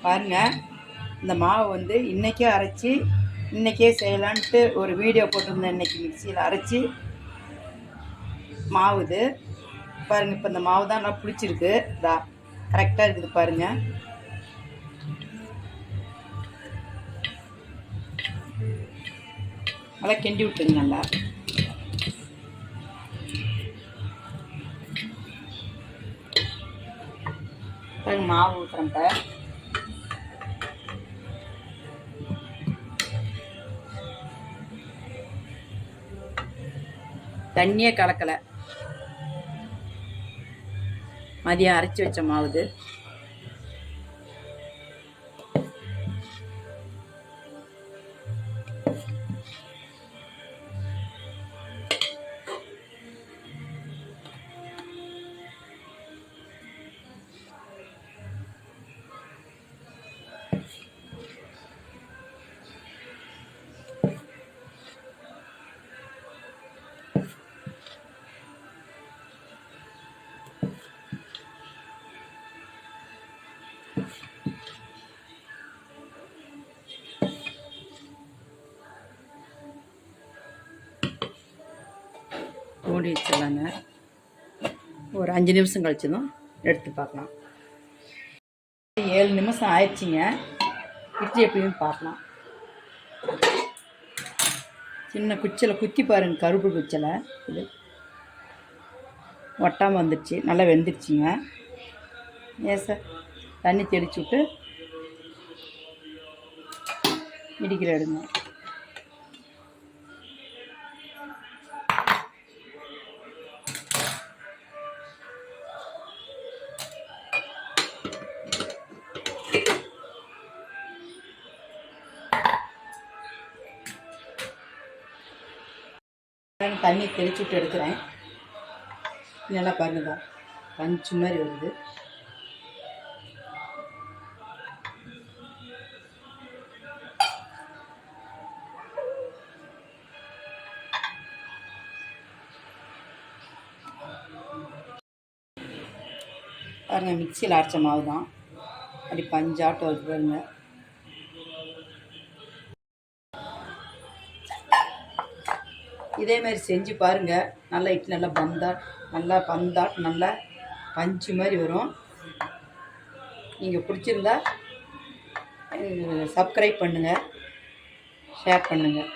பாருங்கள், இந்த மாவு வந்து இன்றைக்கே அரைச்சி இன்றைக்கே செய்யலான்ட்டு ஒரு வீடியோ போட்டிருந்தேன். இன்றைக்கி மிக்சியில் அரைச்சி மாவு இது பாருங்கள். இப்போ இந்த மாவு தான் நல்லா பிடிச்சிருக்கு. இதா கரெக்டாக இருக்குது பாருங்கள். நல்லா கிண்டி விட்டுருங்க. நல்லா பாருங்க, மாவு ஊற்றுறேன்ப்ப. தண்ணியே கலக்கலை, மதியம் அரைச்சி வச்ச மாவுது. மூடி வச்சிடலாங்க. ஒரு 5 நிமிஷம் கழிச்சதும் எடுத்து பார்க்கலாம். 7 நிமிஷம் ஆயிடுச்சிங்க. இட்லி எப்படின்னு பார்க்கலாம். சின்ன குச்சியில் குத்தி பாருங்கள், கருப்பு குச்சியில் இது ஒட்டாமல் வந்துடுச்சு. நல்லா வெந்துடுச்சிங்க. ஏன் சார் தண்ணி தெளிச்சு விட்டு இடிக்கிற எடுங்க. தண்ணி தெளிச்சு விட்டு எடுக்கிறேன். நல்லா பாருங்க, பஞ்சு மாதிரி வருது. பாருங்க, மிக்சியில் அரைச்ச மாவு தான். அப்படி பஞ்சாட்டம் வருது பாருங்க. இதேமாதிரி செஞ்சு பாருங்கள். நல்லா இட்லி நல்லா பந்தாட் நல்லா பஞ்சு மாதிரி வரும். நீங்கள் பிடிச்சிருந்தா சப்ஸ்கிரைப் பண்ணுங்கள், ஷேர் பண்ணுங்கள்.